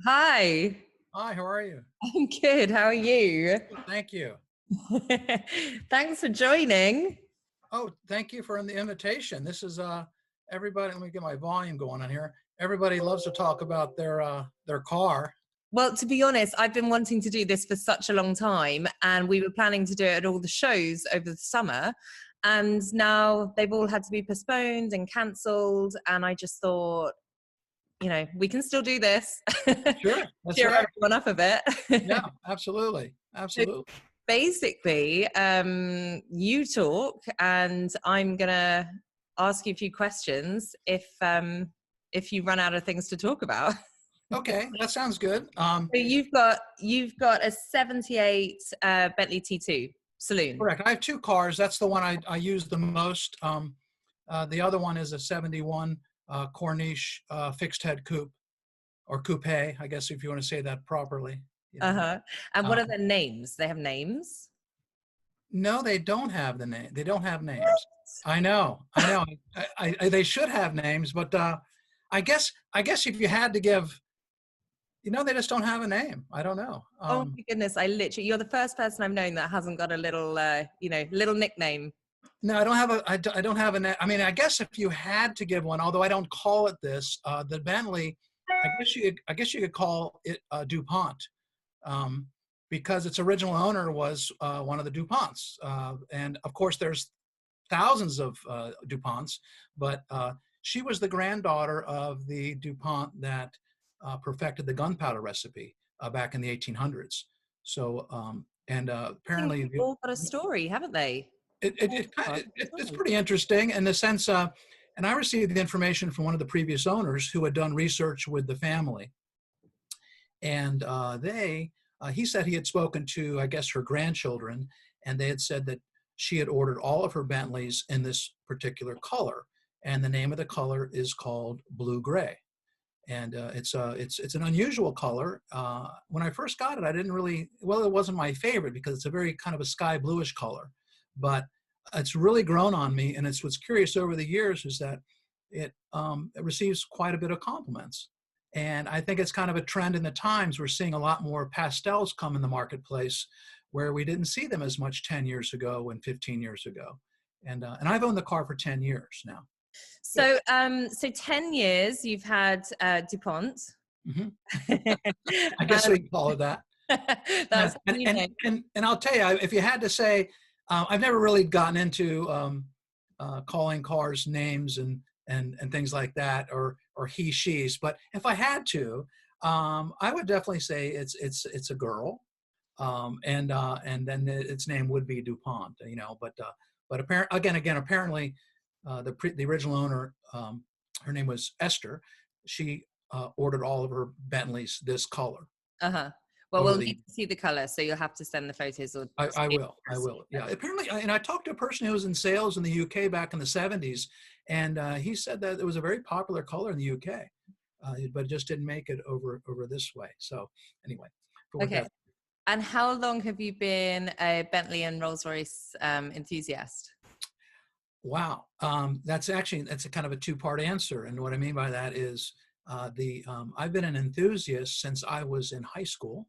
Hi, Hi, how are you? I'm good. How are you? Thank you. Thanks for joining. Oh, thank you for the invitation. This is everybody. Let me get my volume going on here. Everybody loves to talk about their car. Well, to be honest, I've been wanting to do this for such a long time, and we were planning to do it at all the shows over the summer. And now they've all had to be postponed and cancelled. And I just thought, we can still do this. Sure, that's Cheer right. everyone up a Yeah, bit. absolutely, So absolutely. basically, you talk, and I'm gonna ask you a few questions if you run out of things to talk about. Okay, that sounds good. So you've got a '78 Bentley T2 saloon. Correct. I have two cars. That's the one I use the most. The other one is a '71 Corniche fixed head coupe or coupe, I guess if you want to say that properly. You know. Uh-huh. And what Um, are their names? They have names? No, they don't have the name. They don't have names. I know. I know. They should have names, but I guess if you had to give, they just don't have a name. I don't know. Oh my goodness, you're the first person I've known that hasn't got a little nickname. No, I don't have a. I don't have a name. I mean, I guess if you had to give one, although I don't call it this, the Bentley, I guess you could call it DuPont, um, because its original owner was one of the DuPonts, and of course there's thousands of DuPonts, but she was the granddaughter of the DuPont that perfected the gunpowder recipe back in the 1800s. So, and I think apparently, they've all got a story, haven't they? it's pretty interesting in the sense, and I received the information from one of the previous owners who had done research with the family, and he said he had spoken to, I guess, her grandchildren, and they had said that she had ordered all of her Bentleys in this particular color, and the name of the color is called blue gray, and it's an unusual color. When I first got it, I didn't really, well, it wasn't my favorite because it's a very kind of a sky bluish color, but it's really grown on me, and it's what's curious over the years is that it receives quite a bit of compliments. And I think it's kind of a trend in the times. We're seeing a lot more pastels come in the marketplace where we didn't see them as much 10 years ago and 15 years ago. And I've owned the car for 10 years now. Good. So 10 years you've had DuPont. Hmm. I guess And we can call it that. that's And, you and, know. and, and I'll tell you, if you had to say, I've never really gotten into calling cars names and things like that, or he, she's. But if I had to, I would definitely say it's a girl, and then its name would be DuPont. But apparently, the original owner, her name was Esther. She ordered all of her Bentleys this color Uh-huh. Well, over we'll the. need to see the color, so you'll have to send the photos or I will. I will. Yeah. Apparently, and I talked to a person who was in sales in the UK back in the '70s, and he said that it was a very popular color in the UK, but it just didn't make it over this way. So anyway, for what Okay. that. And how long have you been a Bentley and Rolls Royce enthusiast? Wow. That's a kind of a two-part answer, and what I mean by that is the I've been an enthusiast since I was in high school.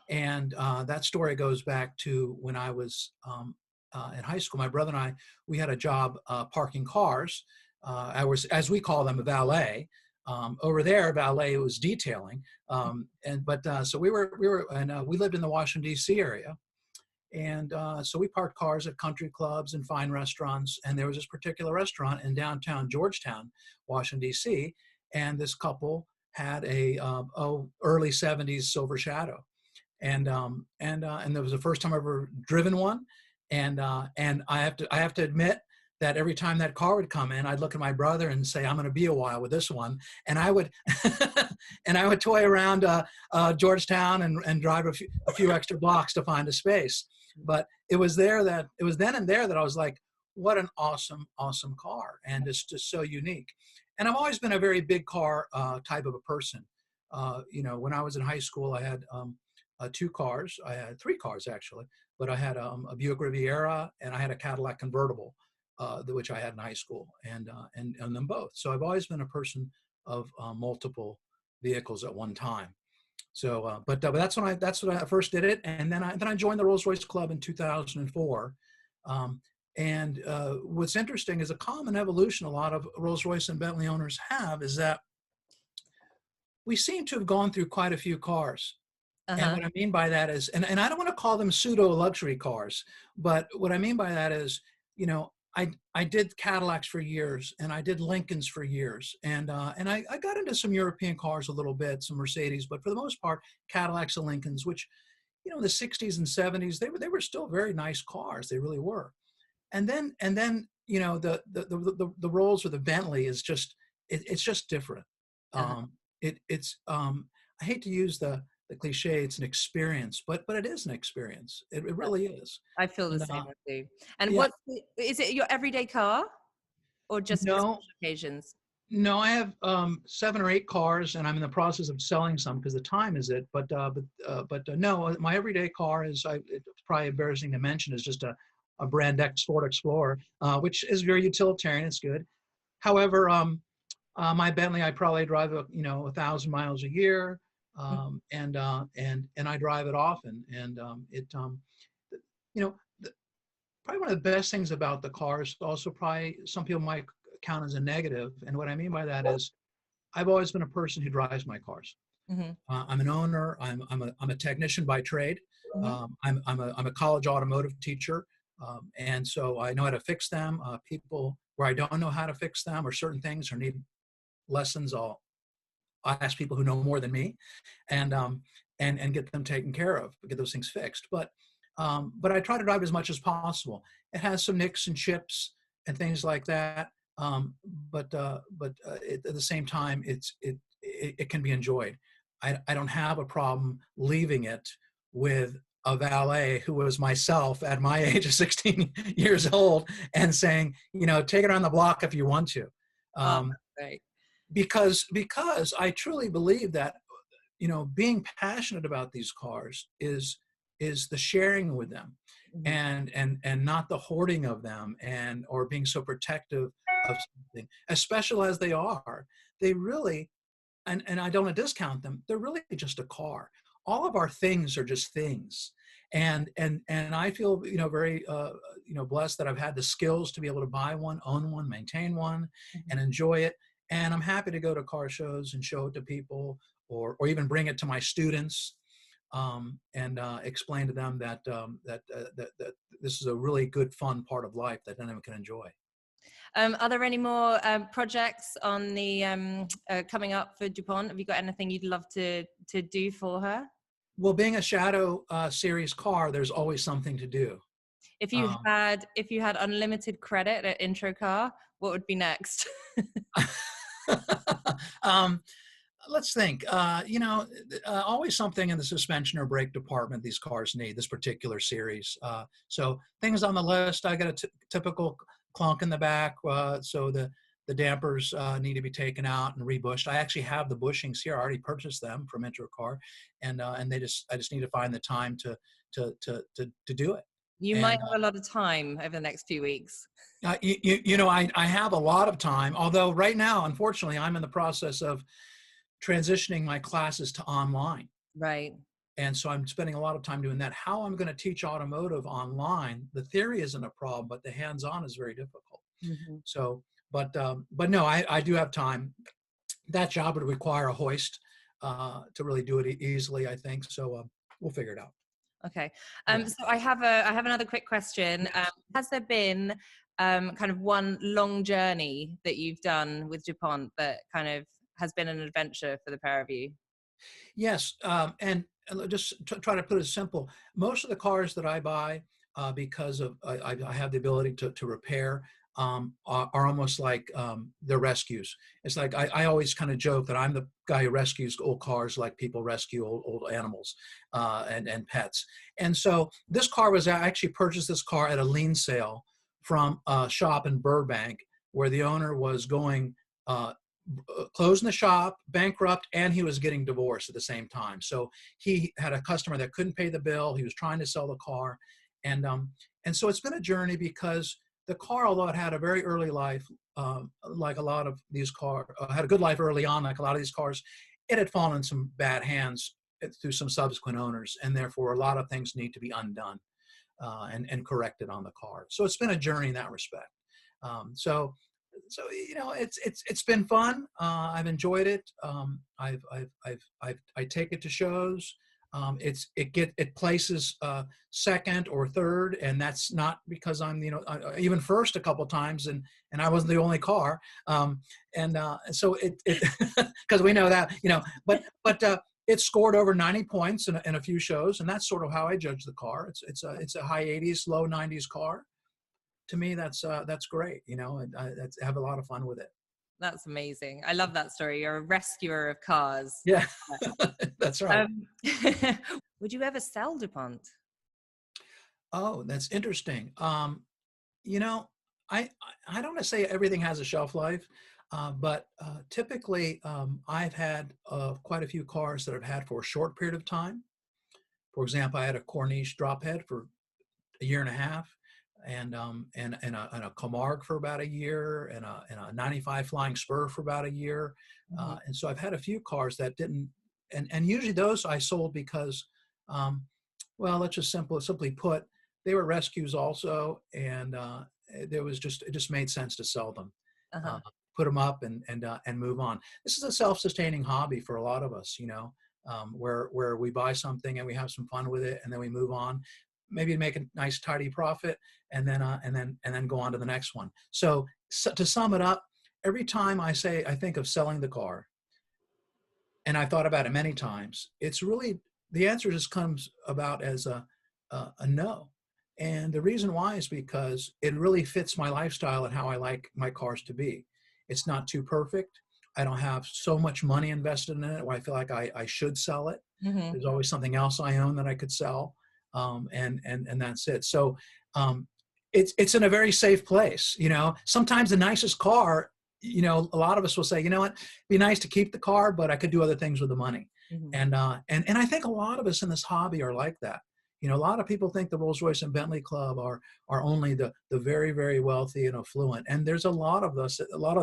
And that story goes back to when I was in high school. My brother and I, we had a job parking cars. I was, as we call them, a valet. Over there, valet was detailing. So we lived in the Washington D.C. area, and so we parked cars at country clubs and fine restaurants. And there was this particular restaurant in downtown Georgetown, Washington D.C., and this couple had a early '70s Silver Shadow, and that was the first time I ever driven one, and I have to admit that every time that car would come in, I'd look at my brother and say, "I'm going to be a while with this one," and I would and I would toy around Georgetown and drive a few extra blocks to find a space. But it was then and there that I was like, "What an awesome car!" And it's just so unique. And I've always been a very big car type of a person. When I was in high school, I had two cars. I had three cars actually, but I had a Buick Riviera and I had a Cadillac convertible, which I had in high school, and them both. So I've always been a person of multiple vehicles at one time. So, but that's when I first did it, and then I joined the Rolls Royce Club in 2004. And what's interesting is a common evolution a lot of Rolls Royce and Bentley owners have is that we seem to have gone through quite a few cars. And Uh-huh. what I mean by that is, and I don't want to call them pseudo luxury cars, but what I mean by that is, you know, I did Cadillacs for years, and I did Lincolns for years, and I got into some European cars a little bit, some Mercedes, but for the most part, Cadillacs and Lincolns, which, you know, in the 60s and 70s, they were still very nice cars. They really were. And then you know, the Rolls or the Bentley is just it's just different. Uh-huh. It's I hate to use the cliche, it's an experience, but it is an experience. It really is. I feel the And same with you. And yeah, is it your everyday car or just for no, special occasions? no, I have 7 or 8 cars, and I'm in the process of selling some because the time is it. But no, my everyday car is it's probably embarrassing to mention is just a brand X Ford Explorer, which is very utilitarian. It's good. However, my Bentley, I probably drive 1,000 miles a year, and I drive it often, and you know, probably one of the best things about the car is also probably some people might count as a negative, and what I mean by that is I've always been a person who drives my cars. Mm-hmm. I'm an owner. I'm a technician by trade. Mm-hmm. I'm a college automotive teacher, and so I know how to fix them. People where I don't know how to fix them or certain things or need lessons, I ask people who know more than me, and get them taken care of, get those things fixed. But I try to drive as much as possible. It has some nicks and chips and things like that. At the same time, it can be enjoyed. I don't have a problem leaving it with a valet who was myself at my age of 16 years old and saying, take it on the block if you want to. Oh, right. Because I truly believe that being passionate about these cars is the sharing with them, Mm-hmm. and not the hoarding of them, or being so protective of something, as special as they are. They really, and I don't want to discount them, they're really just a car. All of our things are just things. And I feel very blessed that I've had the skills to be able to buy one, own one, maintain one, Mm-hmm. and enjoy it. And I'm happy to go to car shows and show it to people, or even bring it to my students, and explain to them that this is a really good, fun part of life that anyone can enjoy. Are there any more projects on the coming up for DuPont? Have you got anything you'd love to do for her? Well, being a Shadow series car, there's always something to do. If you had unlimited credit at Intro Car, what would be next? um, let's think. Always something in the suspension or brake department these cars need, this particular series. So things on the list, I got a typical clunk in the back. So the dampers need to be taken out and rebushed. I actually have the bushings here. I already purchased them from Intro Car, and I just need to find the time to do it. You And might have a lot of time over the next few weeks. I have a lot of time, although right now, unfortunately, I'm in the process of transitioning my classes to online. Right. And so I'm spending a lot of time doing that. How I'm going to teach automotive online, the theory isn't a problem, but the hands-on is very difficult. Mm-hmm. So, but no, I do have time. That job would require a hoist to really do it easily, I think. So we'll figure it out. Okay. Yeah. So I have another quick question. Has there been kind of one long journey that you've done with DuPont that kind of has been an adventure for the pair of you? Yes, and just try to put it simple. Most of the cars that I buy, because of I have the ability to repair, are almost like they're rescues. It's like I always kind of joke that I'm the guy who rescues old cars like people rescue old animals and pets. And so this car I actually purchased this car at a lien sale from a shop in Burbank, where the owner was going closing the shop, bankrupt, and he was getting divorced at the same time. So he had a customer that couldn't pay the bill. He was trying to sell the car, and so it's been a journey, because the car, although it had a very early life, like a lot of these cars, had a good life early on, like a lot of these cars, it had fallen in some bad hands through some subsequent owners, and therefore a lot of things need to be undone and corrected on the car. So it's been a journey in that respect. So it's been fun. I've enjoyed it. I take it to shows. It places second or third, and that's not because I'm even first a couple times, and I wasn't the only car. So it because we know that but it scored over 90 points in a few shows, and that's sort of how I judge the car. It's a high 80s, low 90s car. To me, that's great. And I have a lot of fun with it. That's amazing. I love that story. You're a rescuer of cars. Yeah, that's right. Would you ever sell DuPont? Oh, that's interesting. I don't want to say everything has a shelf life, but typically I've had quite a few cars that I've had for a short period of time. For example, I had a Corniche drop head for a year and a half, and a Camargue for about a year, and a 95 Flying Spur for about a year. Mm-hmm. And so I've had a few cars that didn't, and usually those I sold because, well, let's just simply put, they were rescues also, and it just made sense to sell them, put them up and move on. This is a self-sustaining hobby for a lot of us, where we buy something and we have some fun with it, and then we move on, maybe make a nice tidy profit, and then go on to the next one. So to sum it up, every time I think of selling the car, and I've thought about it many times, it's really, the answer just comes about as a no. And the reason why is because it really fits my lifestyle and how I like my cars to be. It's not too perfect. I don't have so much money invested in it where I feel like I should sell it. Mm-hmm. There's always something else I own that I could sell. And that's it. So it's in a very safe place. Sometimes the nicest car, a lot of us will say, it'd be nice to keep the car, but I could do other things with the money. Mm-hmm. And I think a lot of us in this hobby are like that. A lot of people think the Rolls Royce and Bentley Club are only the very, very wealthy and affluent. And there's a lot of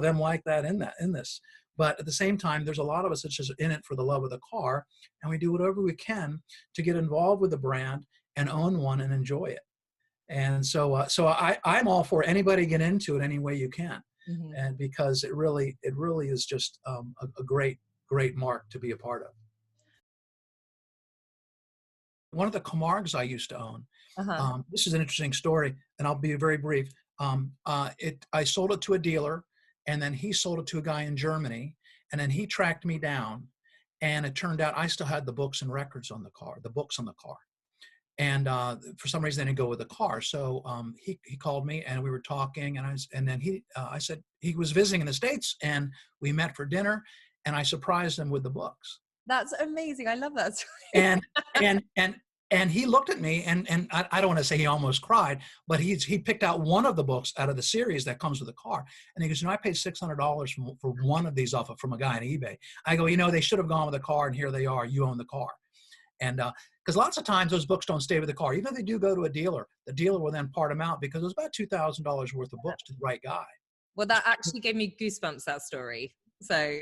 them like that in this. But at the same time, there's a lot of us that's just in it for the love of the car, and we do whatever we can to get involved with the brand and own one and enjoy it. And so I'm all for anybody get into it any way you can, Mm-hmm. and because it really is just a great mark to be a part of. One of the Camargues I used to own. This is an interesting story, and I'll be very brief. I sold it to a dealer, and then he sold it to a guy in Germany, and then he tracked me down, and it turned out I still had the books and records on the car, and for some reason they didn't go with the car. So he called me, and we were talking, and then I said he was visiting in the States, and we met for dinner, and I surprised him with the books. That's amazing. I love that story. And he looked at me, and I don't want to say he almost cried, but he picked out one of the books out of the series that comes with the car, and he goes, I paid $600 for one of these from a guy on eBay. I go, they should have gone with the car, and here they are. You own the car. And because lots of times those books don't stay with the car, even if they do go to a dealer, the dealer will then part them out because it was about $2,000 worth of books to the right guy. Well, that actually gave me goosebumps, that story. So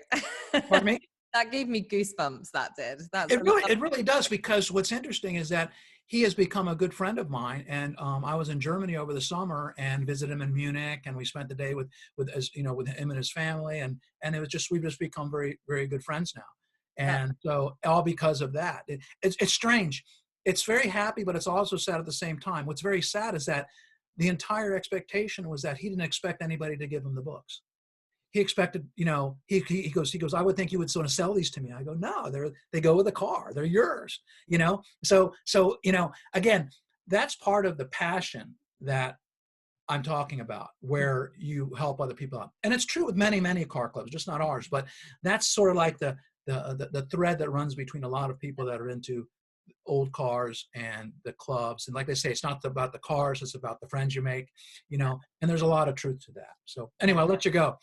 pardon me? That gave me goosebumps. That did. It really does, because what's interesting is that he has become a good friend of mine, and I was in Germany over the summer and visited him in Munich, and we spent the day with him and his family, and it was just, we've just become very, very good friends now, and so all because of that. It's strange. It's very happy, but it's also sad at the same time. What's very sad is that the entire expectation was that he didn't expect anybody to give him the books. He expected, he goes, I would think you would sort of sell these to me. I go, no, they go with the car. They're yours, So, again, that's part of the passion that I'm talking about, where you help other people out. And it's true with many, many car clubs, just not ours, but that's sort of like the thread that runs between a lot of people that are into old cars and the clubs. And like they say, it's not about the cars, it's about the friends you make, and there's a lot of truth to that. So anyway, I'll let you go.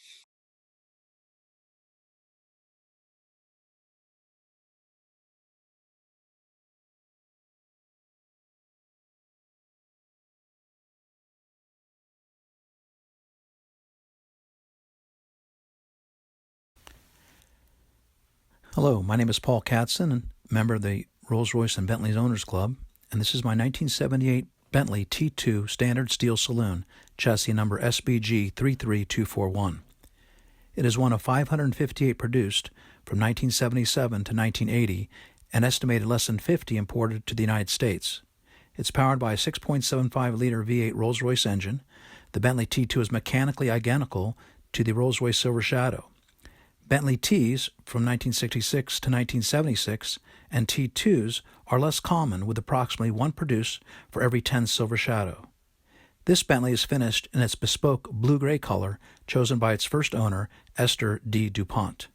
Hello, my name is Paul Katzen, member of the Rolls Royce and Bentley's Owners Club, and this is my 1978 Bentley T2 Standard Steel Saloon, chassis number SBG 33241. It is one of 558 produced from 1977 to 1980 and estimated less than 50 imported to the United States. It's powered by a 6.75-liter V8 Rolls-Royce engine. The Bentley T2 is mechanically identical to the Rolls-Royce Silver Shadow. Bentley Ts from 1966 to 1976 and T2s are less common, with approximately one produced for every 10 Silver Shadow. This Bentley is finished in its bespoke blue-gray color chosen by its first owner, Esther D. DuPont.